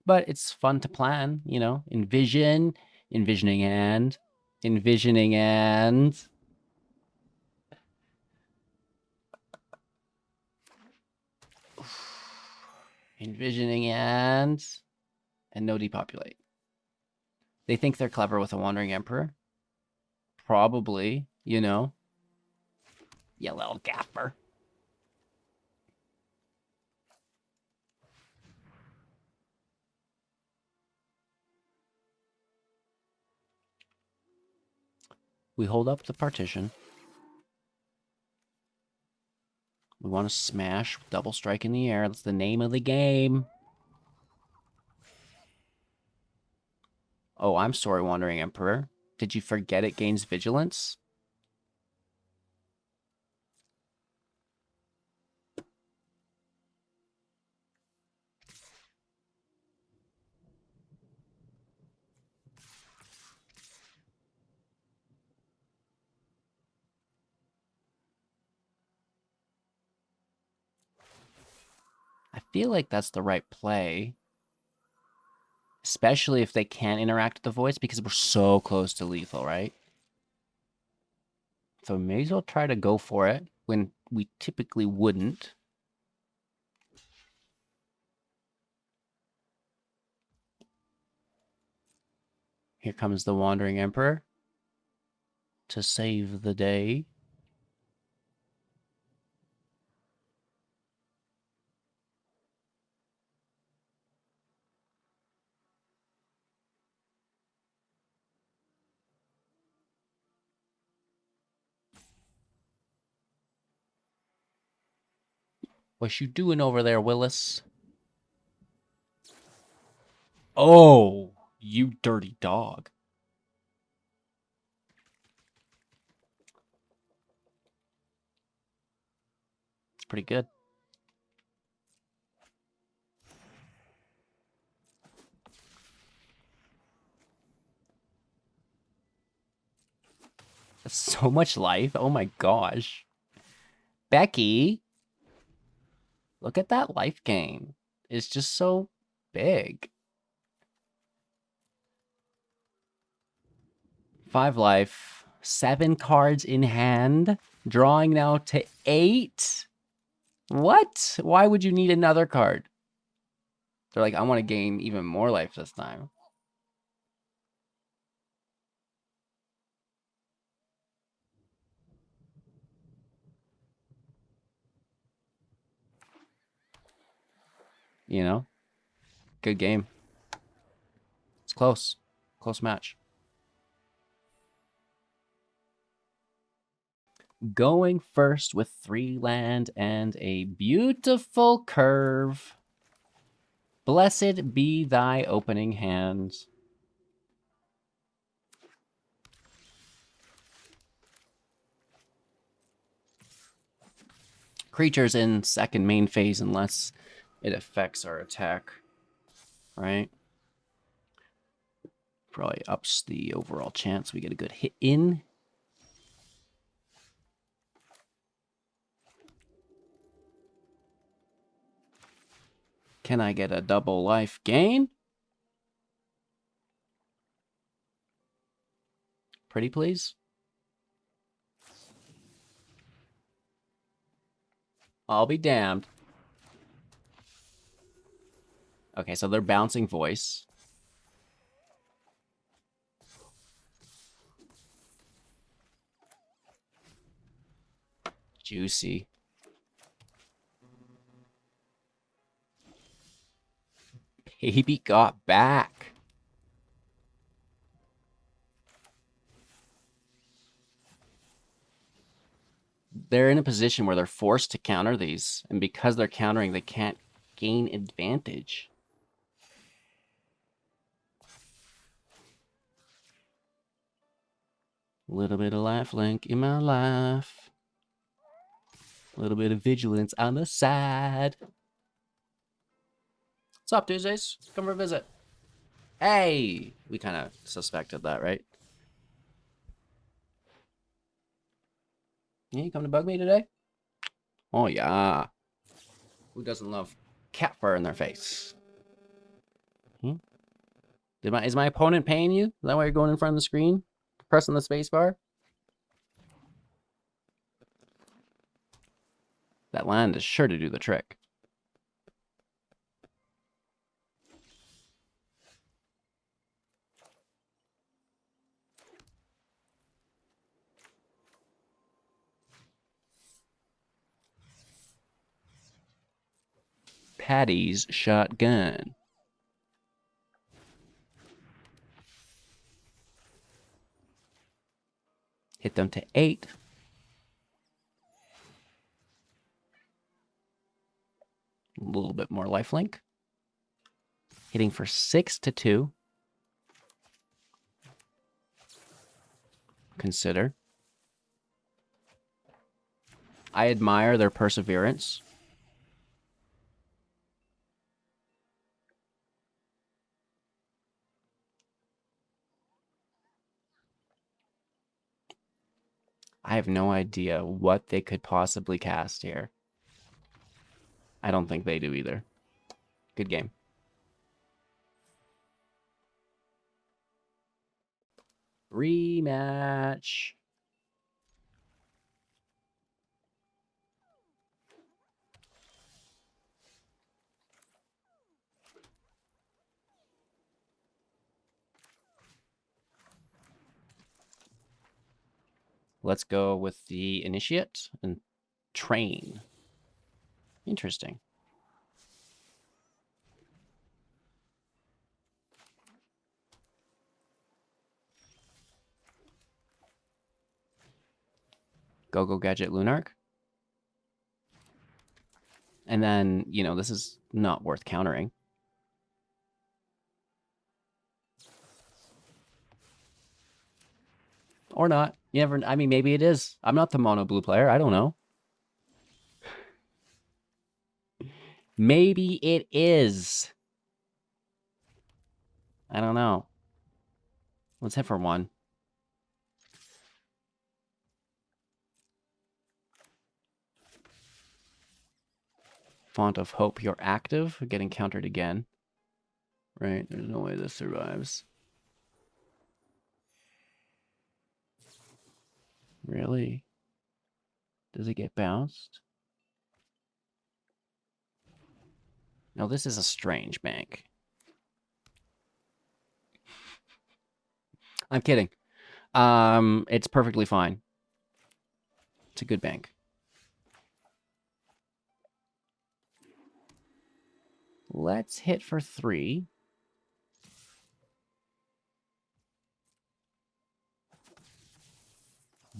But it's fun to plan, you know, envisioning and envisioning and no depopulate. They think they're clever with a Wandering Emperor. Probably, you know. You little gaffer. We hold up the partition. We want to smash double strike in the air. That's the name of the game. Oh, I'm sorry, Wandering Emperor. Did you forget it gains vigilance? I feel like that's the right play. Especially if they can't interact with the voice because we're so close to lethal, right? So we may as well try to go for it when we typically wouldn't. Here comes the Wandering Emperor to save the day. What you doing over there, Willis? Oh, you dirty dog. It's pretty good. That's so much life. Oh my gosh. Becky, look at that life gain. It's just so big. 5 life, 7 cards in hand, drawing now to 8. What? Why would you need another card? They're like, I want to gain even more life this time. You know? Good game. It's close. Close match. Going first with 3 land and a beautiful curve. Blessed be thy opening hand. Creatures in second main phase unless it affects our attack, right? Probably ups the overall chance we get a good hit in. Can I get a double life gain? Pretty please? I'll be damned. Okay, so they're bouncing voice. Juicy. Baby got back. They're in a position where they're forced to counter these, and because they're countering, they can't gain advantage. A little bit of lifelink in my life. A little bit of vigilance on the side. What's up, Tuesdays? Come for a visit. Hey! We kind of suspected that, right? Yeah, you come to bug me today? Oh, yeah. Who doesn't love cat fur in their face? Is my opponent paying you? Is that why you're going in front of the screen? Pressing the space bar? That land is sure to do the trick. Patty's shotgun. Hit them to 8. A little bit more lifelink. Hitting for 6 to 2. Consider. I admire their perseverance. I have no idea what they could possibly cast here. I don't think they do either. Good game. Rematch. Let's go with the Initiate and Train. Interesting. Go Gadget Lunarch. And then, you know, this is not worth countering. Or not. You never, I mean, maybe it is. I'm not the mono blue player. I don't know. Maybe it is. I don't know. Let's hit for 1. Font of Hope, you're active. Getting countered again. Right? There's no way this survives. Really? Does it get bounced? No, this is a strange bank. I'm kidding. It's perfectly fine. It's a good bank. Let's hit for 3.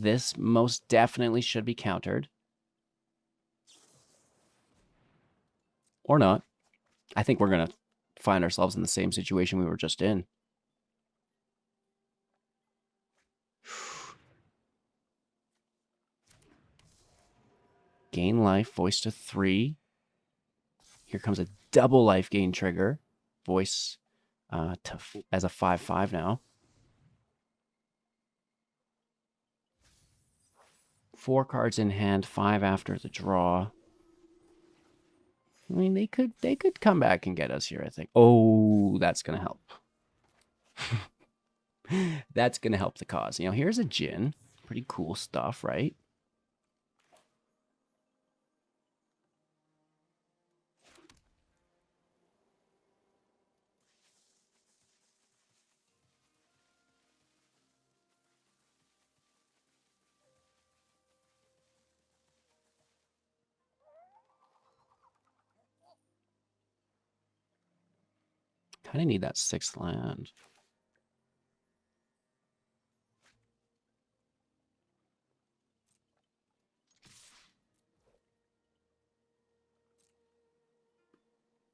This most definitely should be countered. Or not. I think we're going to find ourselves in the same situation we were just in. Gain life, voice to 3. Here comes a double life gain trigger. Voice as a 5/5 now. 4 cards in hand, 5 after the draw. I mean, they could come back and get us here, I think. Oh, that's gonna help. That's gonna help the cause. You know, here's a Jin. Pretty cool stuff, right? Kind of need that 6th land.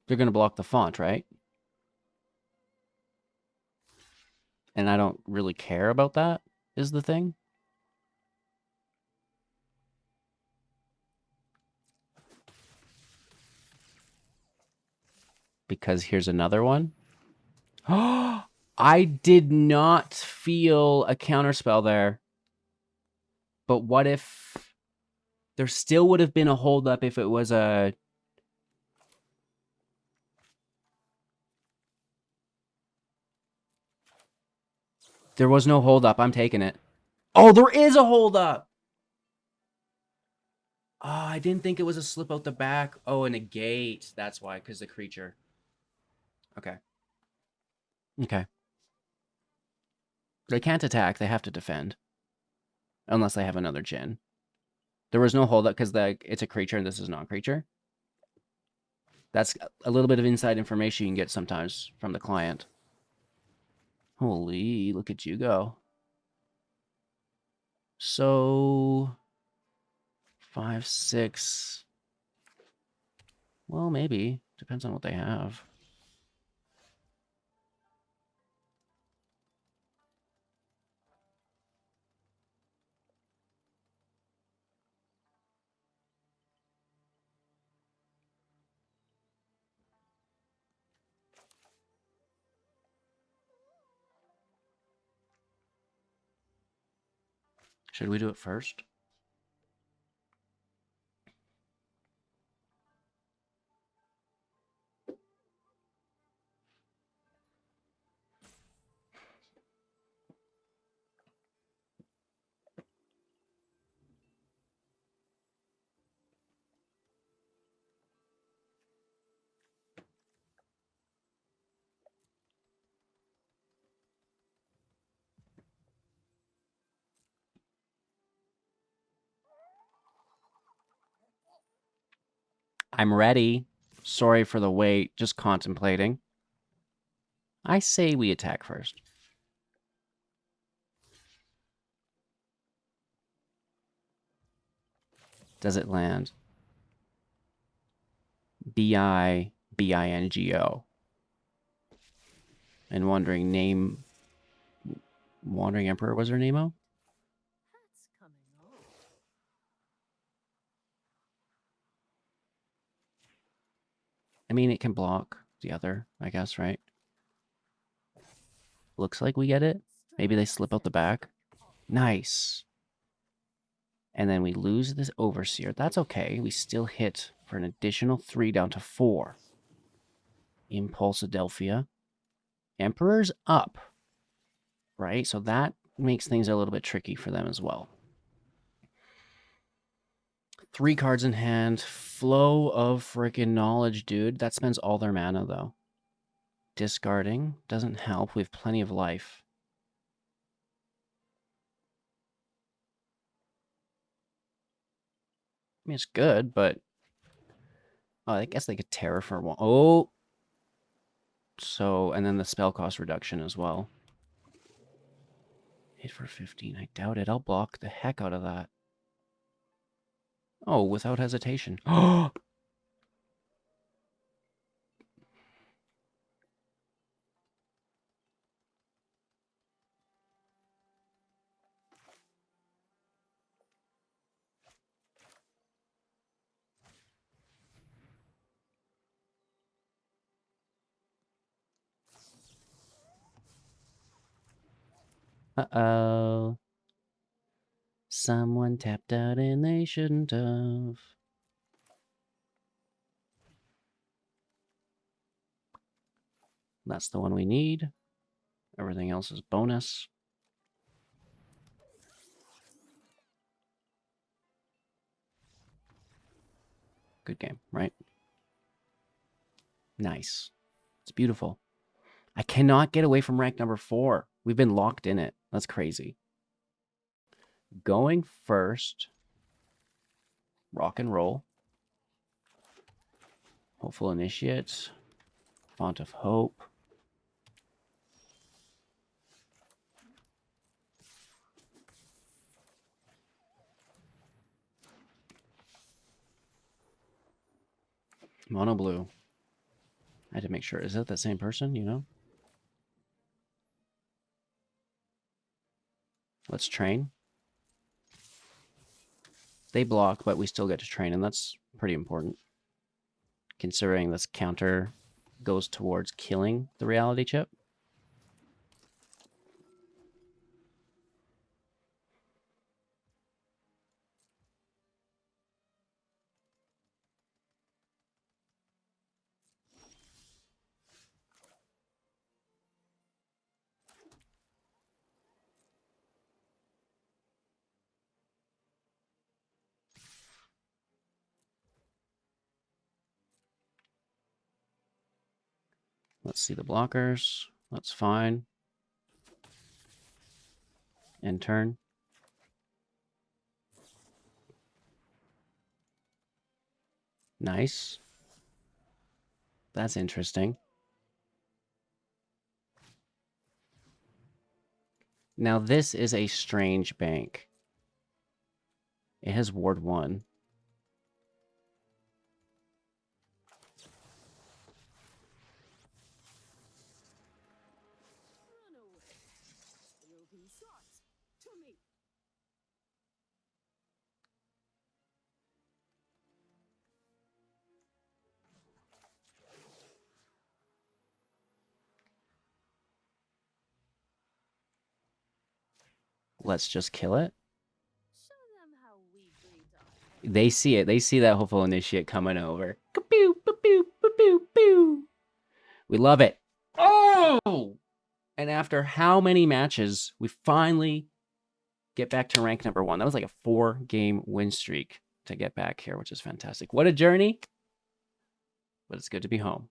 They're going to block the font, right? And I don't really care about that, is the thing. Because here's another one. Oh, I did not feel a counterspell there. But what if there still would have been a holdup if it was a... There was no holdup. I'm taking it. Oh, there is a holdup. Oh, I didn't think it was a slip out the back. Oh, and a gate. That's why, because the creature. Okay. Okay. They can't attack. They have to defend. Unless they have another Jin. There was no holdup because it's a creature and this is not a creature. That's a little bit of inside information you can get sometimes from the client. Holy, look at you go. So 5, 6. Well, maybe. Depends on what they have. Should we do it first? I'm ready. Sorry for the wait. Just contemplating. I say we attack first. Does it land? Bingo. And Wandering Emperor was her name-o? That's coming on. I mean, it can block the other, I guess, right? Looks like we get it. Maybe they slip out the back. Nice. And then we lose this Overseer. That's okay. We still hit for an additional 3 down to 4. Impulse Adelphia. Emperor's up. Right? So that makes things a little bit tricky for them as well. 3 cards in hand. Flow of freaking knowledge, dude. That spends all their mana, though. Discarding doesn't help. We have plenty of life. I mean, it's good, but... Oh, I guess they could Terror for 1. Oh! So, and then the spell cost reduction as well. Hit for 15. I doubt it. I'll block the heck out of that. Oh, without hesitation. Oh! Uh-oh. Someone tapped out and they shouldn't have. That's the one we need. Everything else is bonus. Good game, right? Nice. It's beautiful. I cannot get away from rank number 4. We've been locked in it. That's crazy. Going first. Rock and roll. Hopeful Initiate. Font of Hope. Mono blue. I had to make sure. Is that the same person, you know? Let's train. They block, but we still get to train, and that's pretty important. Considering this counter goes towards killing the reality chip. Let's see the blockers. That's fine. End turn. Nice. That's interesting. Now this is a strange bank. It has Ward 1. Run away. You'll be shot. To me. Let's just kill it. Show them how we greet our They see it. They see that hopeful initiate coming over. Ka-pew, ba-pew, ba-pew, pew. We love it. Oh! And after how many matches, we finally get back to rank number 1. That was like a 4-game win streak to get back here, which is fantastic. What a journey. But it's good to be home.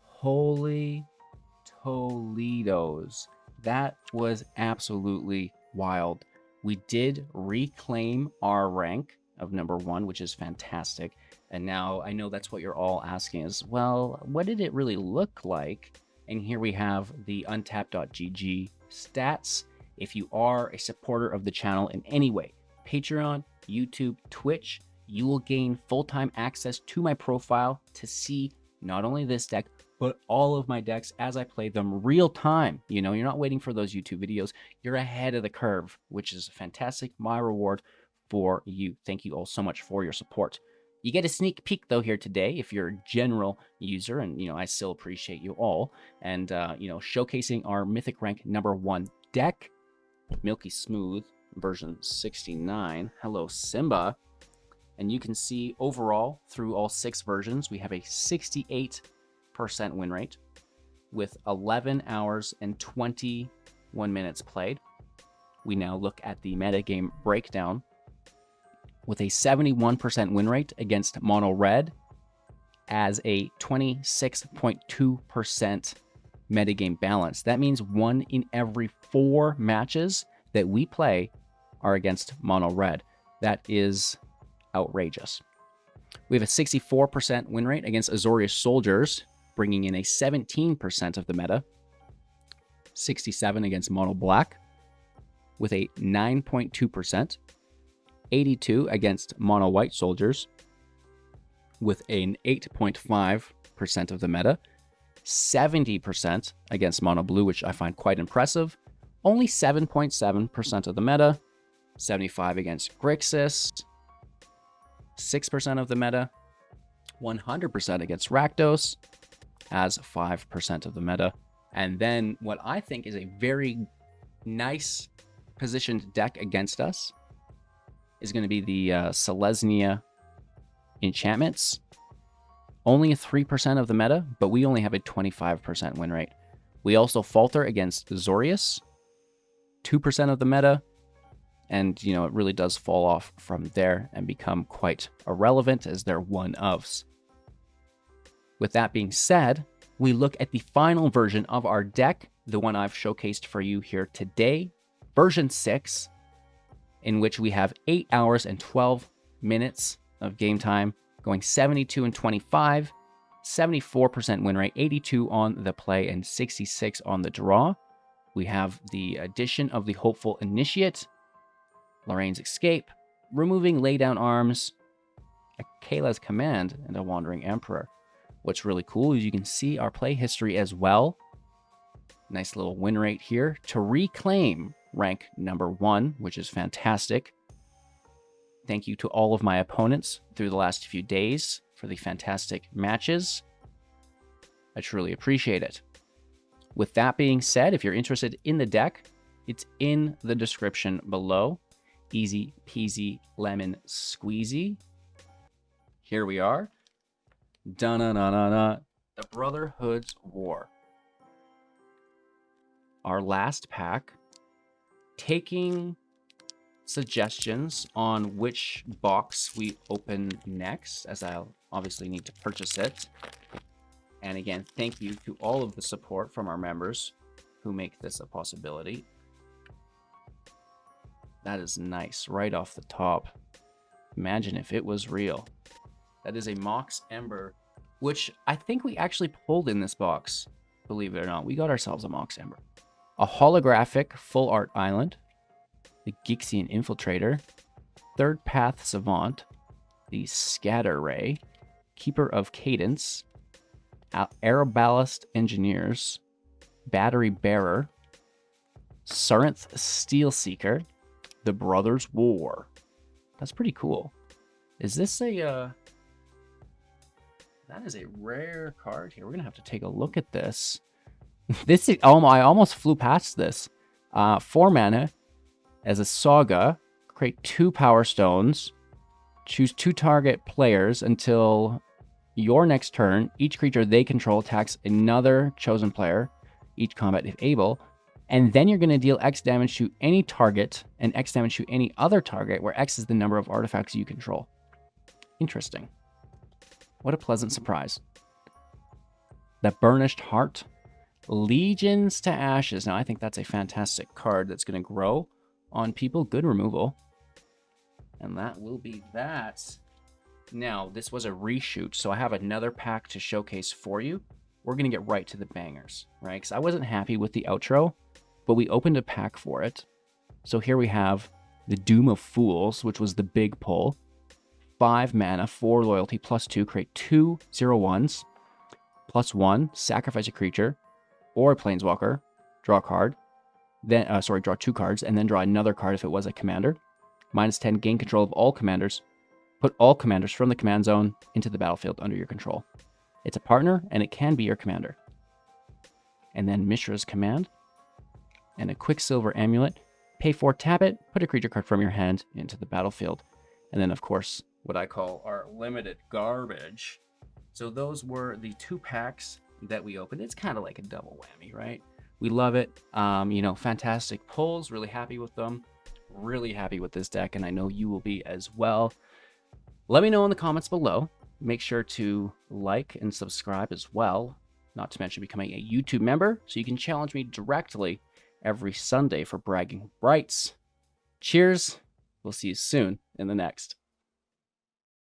Holy Toledos. That was absolutely wild. We did reclaim our rank of number 1, which is fantastic. And now I know that's what you're all asking is, well, what did it really look like? And here we have the untapped.gg stats. If you are a supporter of the channel in any way, Patreon, YouTube, Twitch, you will gain full-time access to my profile to see not only this deck, but all of my decks as I play them real time. You know, you're not waiting for those YouTube videos. You're ahead of the curve, which is fantastic. My reward for you. Thank you all so much for your support. You get a sneak peek though here today if you're a general user, and you know I still appreciate you all. And you know, showcasing our Mythic rank number 1 deck, Milky Smooth version 69. Hello Simba. And you can see overall through all 6 versions, we have a 68% win rate with 11 hours and 21 minutes played. We now look at the metagame breakdown with a 71% win rate against mono red as a 26.2% metagame balance. That means 1 in every 4 matches that we play are against mono red. That is outrageous. We have a 64% win rate against Azorius Soldiers, bringing in a 17% of the meta. 67 against mono black with a 9.2%. 82 against mono white soldiers with an 8.5% of the meta. 70% against mono blue, which I find quite impressive. Only 7.7% of the meta. 75 against Grixis. 6% of the meta. 100% against Rakdos as 5% of the meta. And then what I think is a very nice positioned deck against us is going to be the Selesnya enchantments. only a 3% of the meta, but we only have a 25% win rate. We also falter against Zorius, 2% of the meta, and, you know, it really does fall off from there and become quite irrelevant as they're one-ofs. With that being said, we look at the final version of our deck, the one I've showcased for you here today, version 6, in which we have 8 hours and 12 minutes of game time, going 72 and 25, 74% win rate, 82 on the play, and 66 on the draw. We have the addition of the Hopeful Initiate, Lorraine's Escape, removing Laydown Arms, a Kayla's Command, and a Wandering Emperor. What's really cool is you can see our play history as well. Nice little win rate here to reclaim rank number 1, which is fantastic. Thank you to all of my opponents through the last few days for the fantastic matches. I truly appreciate it. With that being said, if you're interested in the deck, it's in the description below. Easy peasy lemon squeezy. Here we are. Da-na-na-na-na. The Brotherhood's War. Our last pack, taking suggestions on which box we open next, as I'll obviously need to purchase it. And again, thank you to all of the support from our members who make this a possibility. That is nice, right off the top. Imagine if it was real. That is a Mox Ember, which I think we actually pulled in this box. Believe it or not, we got ourselves a Mox Ember. A holographic full art island, the Gixian Infiltrator, Third Path Savant, the Scatter Ray, Keeper of Cadence, Aeroballast Engineers, Battery Bearer, Sarinth Steel Seeker, the Brothers War. That's pretty cool. Is this a that is a rare card here. We're gonna have to take a look at this. This is, oh my, I almost flew past this. 4 mana as a Saga, create 2 Power Stones, choose 2 target players until your next turn. Each creature they control attacks another chosen player, each combat if able, and then you're going to deal X damage to any target and X damage to any other target, where X is the number of artifacts you control. Interesting. What a pleasant surprise. The Burnished Heart, Legions to Ashes. Now, I think that's a fantastic card that's going to grow on people. Good removal. And that will be that. Now, this was a reshoot, so I have another pack to showcase for you. We're going to get right to the bangers, right? Because I wasn't happy with the outro, but we opened a pack for it. So here we have the Doom of Fools, which was the big pull. 5 mana, 4 loyalty, +2, create 2 0/1s, +1, sacrifice a creature or a planeswalker, draw a card, then draw 2 cards, and then draw another card if it was a commander. -10, gain control of all commanders. Put all commanders from the command zone into the battlefield under your control. It's a partner, and it can be your commander. And then Mishra's Command, and a Quicksilver Amulet. Pay 4, tap it, put a creature card from your hand into the battlefield. And then, of course, what I call our limited garbage. So those were the 2 packs that we opened. It's kind of like a double whammy, right? We love it. You know, fantastic pulls. Really happy with them. Really happy with this deck, and I know you will be as well. Let me know in the comments below. Make sure to like and subscribe as well. Not to mention becoming a YouTube member, so you can challenge me directly every Sunday for bragging rights. Cheers. We'll see you soon in the next.